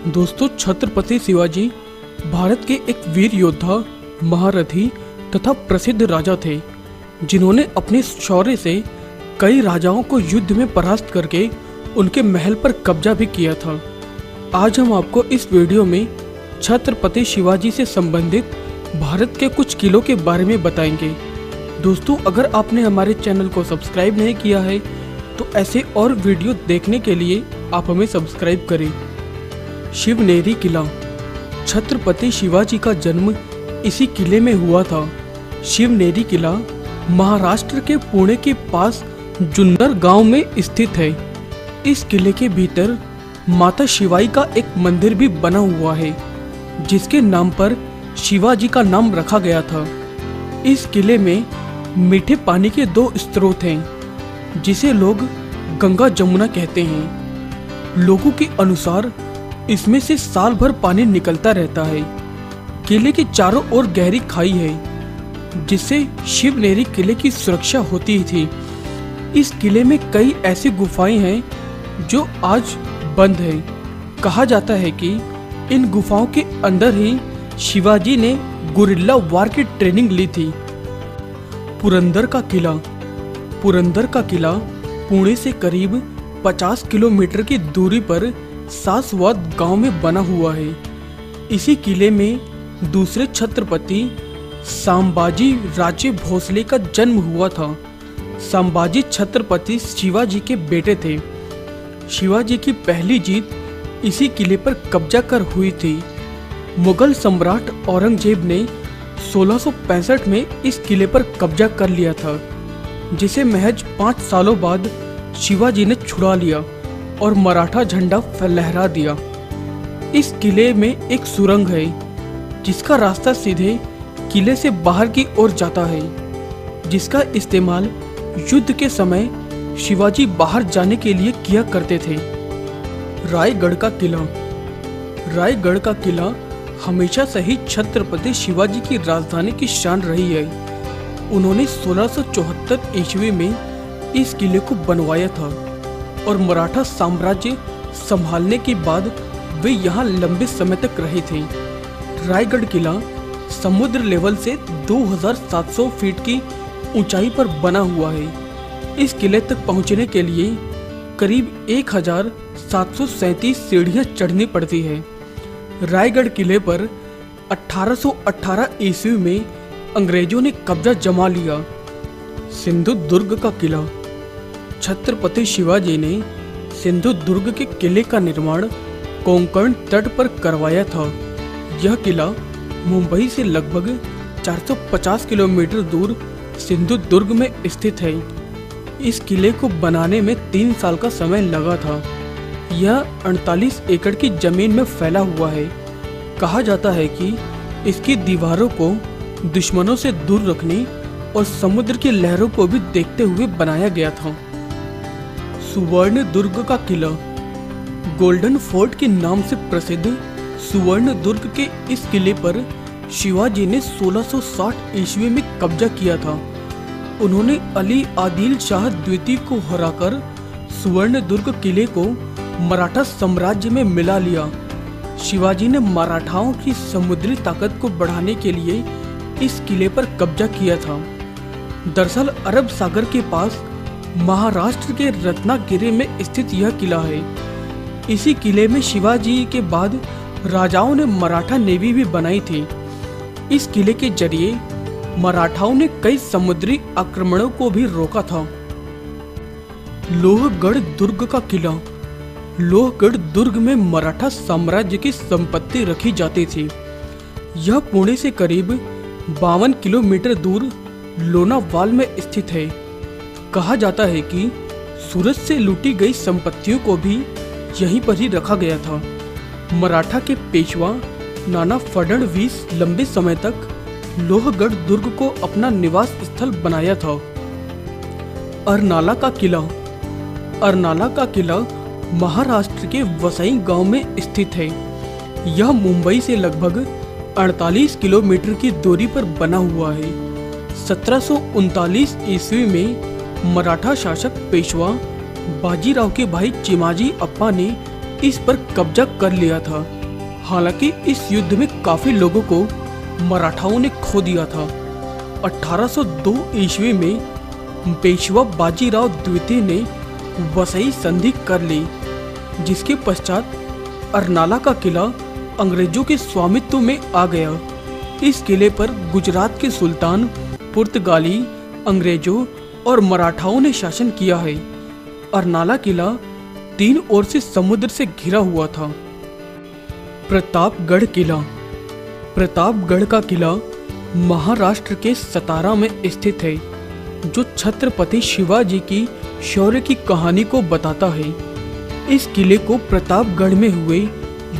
दोस्तों, छत्रपति शिवाजी भारत के एक वीर योद्धा, महारथी तथा प्रसिद्ध राजा थे, जिन्होंने अपने शौर्य से कई राजाओं को युद्ध में परास्त करके उनके महल पर कब्जा भी किया था। आज हम आपको इस वीडियो में छत्रपति शिवाजी से संबंधित भारत के कुछ किलों के बारे में बताएंगे। दोस्तों, अगर आपने हमारे चैनल को सब्सक्राइब नहीं किया है तो ऐसे और वीडियो देखने के लिए आप हमें सब्सक्राइब करें। शिवनेरी किला। छत्रपति शिवाजी का जन्म इसी किले में हुआ था। शिवनेरी किला महाराष्ट्र के पुणे के पास जुन्नर गांव में स्थित है। इस किले के भीतर माता शिवाई का एक मंदिर भी बना हुआ है, जिसके नाम पर शिवाजी का नाम रखा गया था। इस किले में मीठे पानी के 2 स्रोत हैं, जिसे लोग गंगा जमुना कहते हैं। लोगों के अनुसार इसमें से साल भर पानी निकलता रहता है। किले के चारों ओर गहरी खाई है, जिससे शिवनेरी किले की सुरक्षा होती थी। इस किले में कई ऐसी गुफाएं हैं जो आज बंद है। कहा जाता है कि इन गुफाओं के अंदर ही शिवाजी ने गुरिल्ला वार की ट्रेनिंग ली थी। पुरंदर का किला। पुरंदर का किला पुणे से करीब 50 किलोमीटर की दूरी पर सासवद गांव में बना हुआ है। इसी किले में दूसरे छत्रपति संभाजी राजे भोसले का जन्म हुआ था। संभाजी छत्रपति शिवाजी के बेटे थे। शिवाजी की पहली जीत इसी किले पर कब्जा कर हुई थी। मुगल सम्राट औरंगजेब ने 1665 में इस किले पर कब्जा कर लिया था, जिसे महज 5 सालों बाद शिवाजी ने छुड़ा लिया और मराठा झंडा लहरा दिया। इस किले में एक सुरंग है, जिसका रास्ता सीधे किले से बाहर की ओर जाता है, जिसका इस्तेमाल युद्ध के समय शिवाजी बाहर जाने के लिए किया करते थे। रायगढ़ का किला। रायगढ़ का किला हमेशा से ही छत्रपति शिवाजी की राजधानी की शान रही है। उन्होंने 1674 ईस्वी में इस किले को बनवाया था और मराठा साम्राज्य संभालने के बाद वे यहाँ लंबे समय तक रहे थे। रायगढ़ किला समुद्र लेवल से 2700 फीट की ऊंचाई पर बना हुआ है। इस किले तक पहुंचने के लिए करीब 1737 सीढ़ियां चढ़नी पड़ती है। रायगढ़ किले पर 1818 ईस्वी में अंग्रेजों ने कब्जा जमा लिया। सिंधु दुर्ग का किला। छत्रपति शिवाजी ने सिंधु दुर्ग के किले का निर्माण कोंकण तट पर करवाया था। यह किला मुंबई से लगभग 450 किलोमीटर दूर सिंधु दुर्ग में स्थित है। इस किले को बनाने में 3 साल का समय लगा था। यह 48 एकड़ की जमीन में फैला हुआ है। कहा जाता है कि इसकी दीवारों को दुश्मनों से दूर रखने और समुद्र की लहरों को भी देखते हुए बनाया गया था। सुवर्ण दुर्ग का किला। गोल्डन फोर्ट के नाम से प्रसिद्ध सुवर्ण दुर्ग के इस किले पर शिवाजी ने 1660 ईस्वी में कब्जा किया था। उन्होंने अली आदिल शाह द्वितीय को हराकर सुवर्ण दुर्ग किले को मराठा साम्राज्य में मिला लिया। शिवाजी ने मराठाओं की समुद्री ताकत को बढ़ाने के लिए इस किले पर कब्जा किया था। दरअसल अरब सागर के पास महाराष्ट्र के रत्नागिरी में स्थित यह किला है। इसी किले में शिवाजी के बाद राजाओं ने मराठा नेवी भी बनाई थी। इस किले के जरिए मराठाओं ने कई समुद्री आक्रमणों को भी रोका था। लोहगढ़ दुर्ग का किला। लोहगढ़ दुर्ग में मराठा साम्राज्य की संपत्ति रखी जाती थी। यह पुणे से करीब 52 किलोमीटर दूर लोनावाल में स्थित है। कहा जाता है कि सूरत से लूटी गई संपत्तियों को भी यहीं पर ही रखा गया था। मराठा के पेशवा नाना फडणवीस लंबे समय तक लोहगढ़ दुर्ग को अपना निवास स्थल बनाया था। अरनाला का किला। अरनाला का किला महाराष्ट्र के वसई गांव में स्थित है। यह मुंबई से लगभग 48 किलोमीटर की दूरी पर बना हुआ है। 1739 ईस्वी में मराठा शासक पेशवा बाजीराव के भाई चिमाजी अप्पा ने इस पर कब्जा कर लिया था। हालांकि इस युद्ध में काफी लोगों को मराठाओं ने खो दिया था। 1802 ईस्वी में पेशवा बाजीराव द्वितीय ने वसई संधि कर ली, जिसके पश्चात अरनाला का किला अंग्रेजों के स्वामित्व में आ गया। इस किले पर गुजरात के सुल्तान, पुर्तगाली, अंग्रेजों और मराठाओं ने शासन किया है। अरनाला किला 3 ओर से समुद्र से घिरा हुआ था। प्रतापगढ़ किला। प्रतापगढ़ का किला महाराष्ट्र के सतारा में स्थित है, जो छत्रपति शिवाजी की शौर्य की कहानी को बताता है। इस किले को प्रतापगढ़ में हुए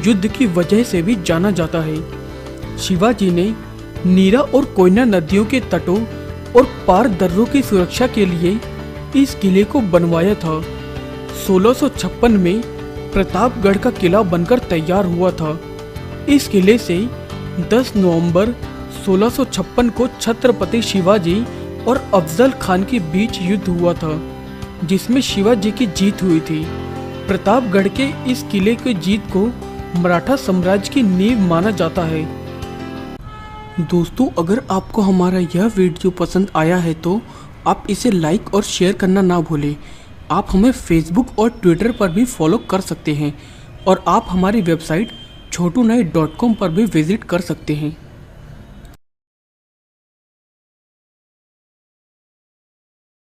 युद्ध की वजह से भी जाना जाता है। शिवाजी ने नीरा और कोयना नदियों के तटों और पार दर्रों की सुरक्षा के लिए इस किले को बनवाया था। 1656 में प्रतापगढ़ का किला बनकर तैयार हुआ था। इस किले से 10 नवंबर 1656 को छत्रपति शिवाजी और अफजल खान के बीच युद्ध हुआ था, जिसमें शिवाजी की जीत हुई थी। प्रतापगढ़ के इस किले की जीत को मराठा साम्राज्य की नींव माना जाता है। दोस्तों, अगर आपको हमारा यह वीडियो पसंद आया है तो आप इसे लाइक और शेयर करना ना भूलें। आप हमें फेसबुक और ट्विटर पर भी फॉलो कर सकते हैं और आप हमारी वेबसाइट chotunai.com पर भी विजिट कर सकते हैं।